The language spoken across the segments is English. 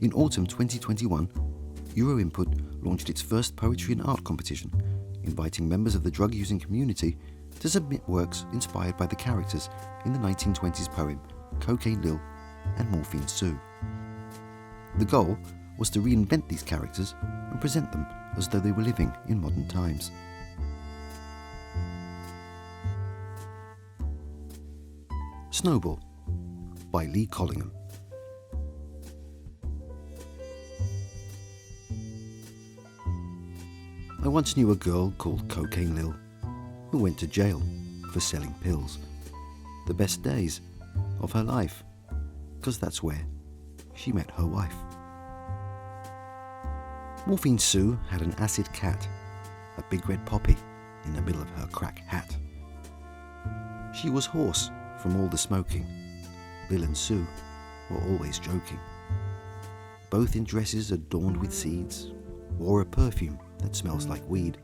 In autumn 2021, Euroinput launched its first poetry and art competition, inviting members of the drug-using community to submit works inspired by the characters in the 1920s poem Cocaine Lil and Morphine Sue. The goal was to reinvent these characters and present them as though they were living in modern times. Snowball by Lee Collingham. I once knew a girl called Cocaine Lil who went to jail for selling pills. The best days of her life, because that's where she met her wife. Morphine Sue had an acid cat, a big red poppy in the middle of her crack hat. She was hoarse from all the smoking. Lil and Sue were always joking. Both in dresses adorned with seeds, wore a perfume that smells like weed.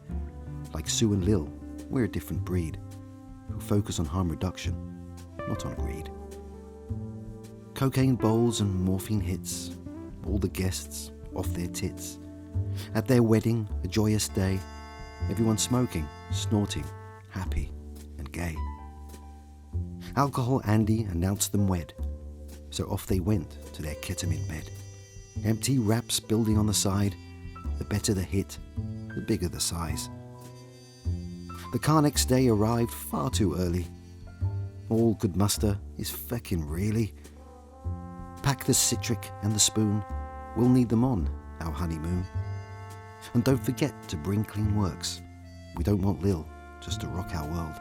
Like Sue and Lil, we're a different breed, who focus on harm reduction, not on greed. Cocaine bowls and morphine hits, all the guests off their tits. At their wedding, a joyous day, everyone smoking, snorting, happy and gay. Alcohol Andy announced them wed, so off they went to their ketamine bed. Empty wraps building on the side, the better the hit, the bigger the size. The car next day arrived far too early. All could muster is feckin' really. Pack the citric and the spoon, we'll need them on our honeymoon. And don't forget to bring clean works, we don't want Lil just to rock our world.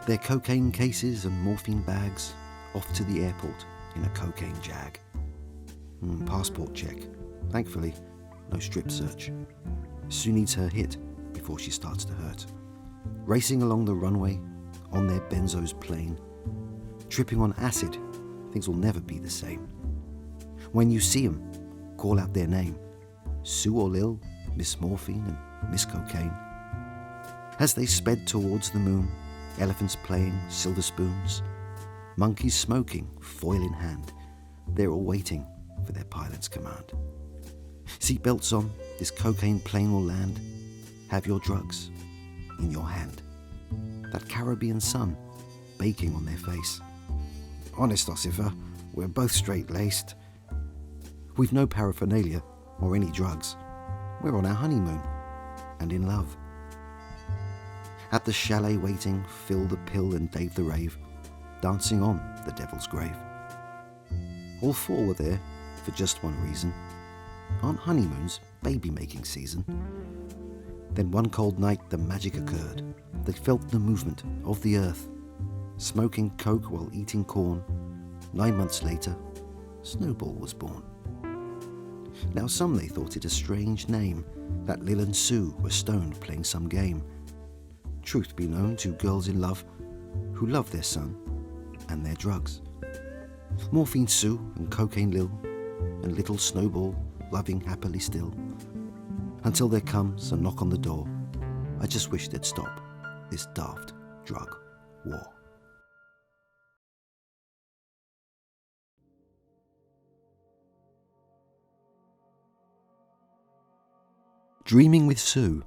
Their cocaine cases and morphine bags, off to the airport in a cocaine jag. Passport check, thankfully no strip search. Sue needs her hit before she starts to hurt. Racing along the runway, on their benzos plane. Tripping on acid, things will never be the same. When you see them, call out their name. Sue or Lil, Miss Morphine and Miss Cocaine. As they sped towards the moon, elephants playing silver spoons, monkeys smoking, foil in hand, they're all waiting for their pilot's command. Seatbelts on, this cocaine plane will land. Have your drugs in your hand. That Caribbean sun baking on their face. Honest, Ossifer, we're both straight-laced. We've no paraphernalia or any drugs. We're on our honeymoon and in love. At the chalet waiting, Phil the Pill and Dave the Rave, dancing on the devil's grave. All four were there for just one reason. Aren't honeymoons baby-making season? Then one cold night the magic occurred. They felt the movement of the earth, smoking coke while eating corn. 9 months later, Snowball was born. Now some they thought it a strange name, that Lil and Sue were stoned playing some game. Truth be known, two girls in love who love their son and their drugs. Morphine Sue and Cocaine Lil and little Snowball loving happily still. Until there comes a knock on the door. I just wish they'd stop this daft drug war. Dreaming with Sue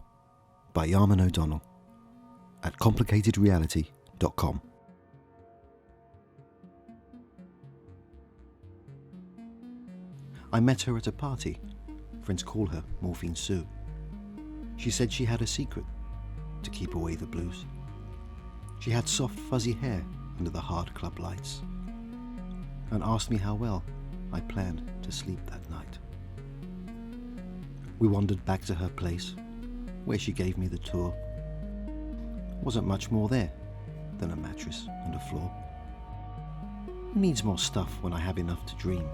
by Yarman O'Donnell at complicatedreality.com. I met her at a party. Friends call her Morphine Sue. She said she had a secret to keep away the blues. She had soft fuzzy hair under the hard club lights and asked me how well I planned to sleep that night. We wandered back to her place, where she gave me the tour. Wasn't much more there than a mattress and a floor. Who needs more stuff when I have enough to dream?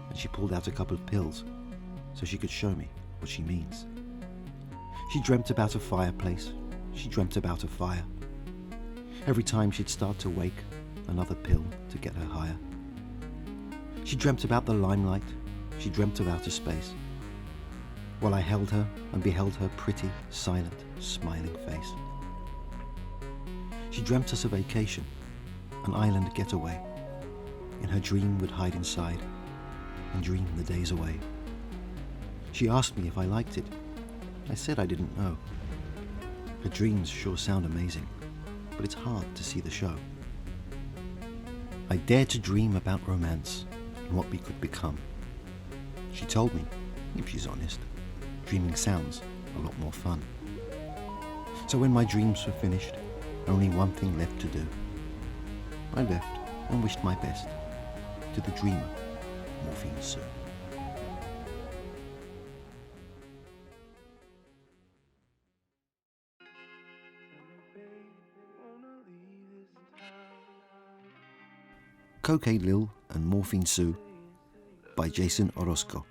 And she pulled out a couple of pills so she could show me what she means. She dreamt about a fireplace, she dreamt about a fire. Every time she'd start to wake, another pill to get her higher. She dreamt about the limelight, she dreamt about a space, while I held her and beheld her pretty, silent, smiling face. She dreamt us a vacation, an island getaway. In her dream would hide inside and dream the days away. She asked me if I liked it. I said I didn't know. Her dreams sure sound amazing, but it's hard to see the show. I dared to dream about romance and what we could become. She told me, if she's honest, dreaming sounds a lot more fun. So when my dreams were finished, only one thing left to do. I left and wished my best to the dreamer, Morphine Sue. 𝐂𝐨𝐬𝐬 and Morphine Sue by Jason Orozco.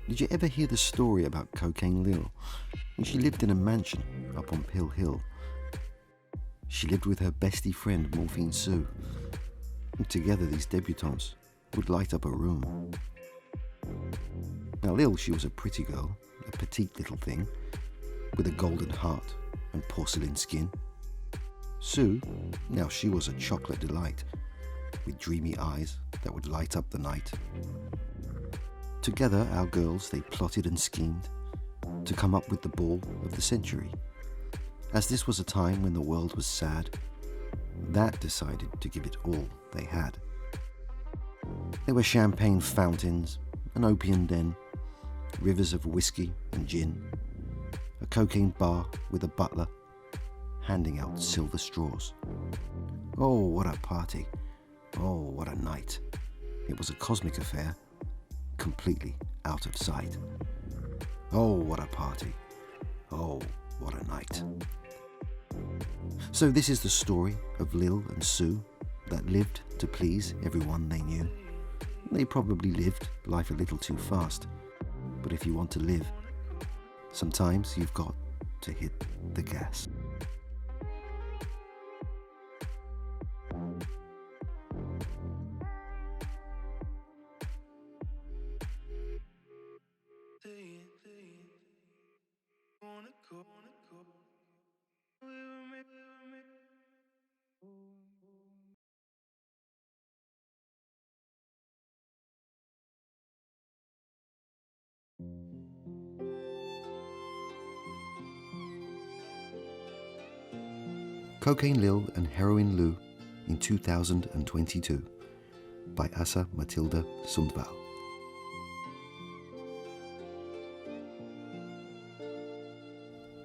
Did you ever hear the story about 𝐂𝐨𝐬𝐬? She lived in a mansion up on Pill Hill. She lived with her bestie friend Morphine Sue. And together these debutantes would light up a room. Now Lil, she was a pretty girl, a petite little thing, with a golden heart and porcelain skin. Sue, now she was a chocolate delight, with dreamy eyes that would light up the night. Together, our girls, they plotted and schemed to come up with the ball of the century. As this was a time when the world was sad, that decided to give it all they had. There were champagne fountains, an opium den, rivers of whiskey and gin, a cocaine bar with a butler handing out silver straws. Oh, what a party. Oh, what a night. It was a cosmic affair, completely out of sight. Oh, what a party. Oh, what a night. So this is the story of Lil and Sue that lived to please everyone they knew. They probably lived life a little too fast, but if you want to live, sometimes you've got to hit the gas. 𝐂𝐨𝐬𝐬 and Heroin Lou in 2022 by Asa Matilda Sundvall.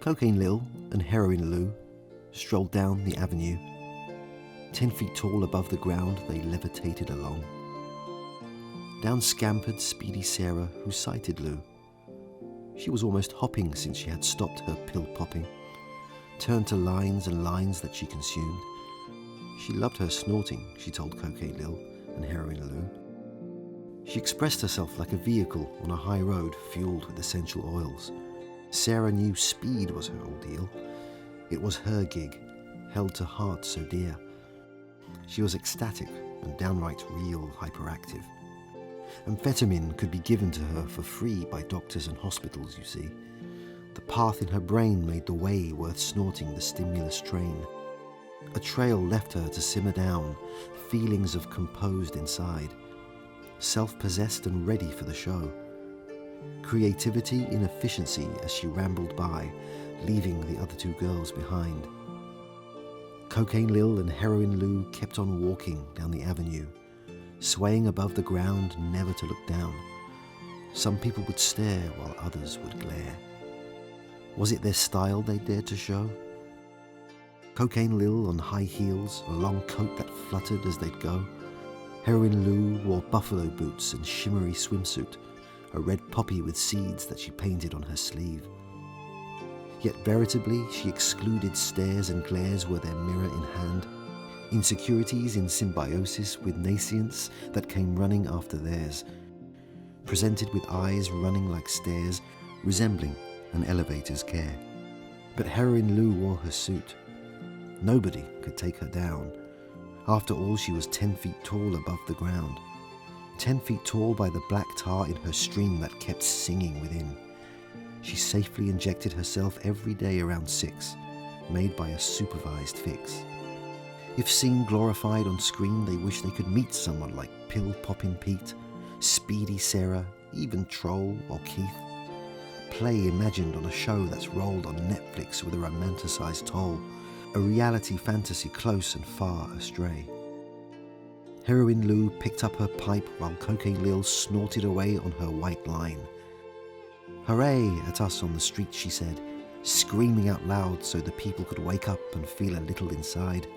𝐂𝐨𝐬𝐬 and Heroin Lou strolled down the avenue. 10 feet tall above the ground, they levitated along. Down scampered speedy Sarah, who sighted Lou. She was almost hopping since she had stopped her pill popping, turned to lines and lines that she consumed. She loved her snorting, she told 𝐂𝐨𝐬𝐬 and Heroin Lou. She expressed herself like a vehicle on a high road fueled with essential oils. Sarah knew speed was her ordeal. It was her gig, held to heart so dear. She was ecstatic and downright real hyperactive. Amphetamine could be given to her for free by doctors and hospitals, you see. The path in her brain made the way worth snorting the stimulus train. A trail left her to simmer down, feelings of composed inside. Self-possessed and ready for the show. Creativity in efficiency as she rambled by, leaving the other two girls behind. 𝐂𝐨𝐬𝐬 and Heroin Lou kept on walking down the avenue, swaying above the ground, never to look down. Some people would stare while others would glare. Was it their style they dared to show? 𝐂𝐨𝐬𝐬 on high heels, a long coat that fluttered as they'd go. Heroin Lou wore buffalo boots and shimmery swimsuit, a red poppy with seeds that she painted on her sleeve. Yet veritably she excluded stares and glares were their mirror in hand, insecurities in symbiosis with nascience that came running after theirs, presented with eyes running like stairs, resembling an elevator's care. But Heroin Lou wore her suit. Nobody could take her down. After all, she was 10 feet tall above the ground, 10 feet tall by the black tar in her stream that kept singing within. She safely injected herself every day around 6, made by a supervised fix. If seen glorified on screen, they wish they could meet someone like Pill-Poppin' Pete, Speedy Sarah, even Troll or Keith. A play imagined on a show that's rolled on Netflix with a romanticised toll, a reality fantasy close and far astray. Heroin Lou picked up her pipe while Cocaine Lil snorted away on her white line. "Hooray at us on the street," she said, screaming out loud so the people could wake up and feel a little inside.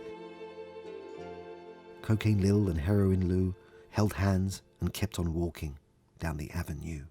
Cocaine Lil and Heroin Lou held hands and kept on walking down the avenue.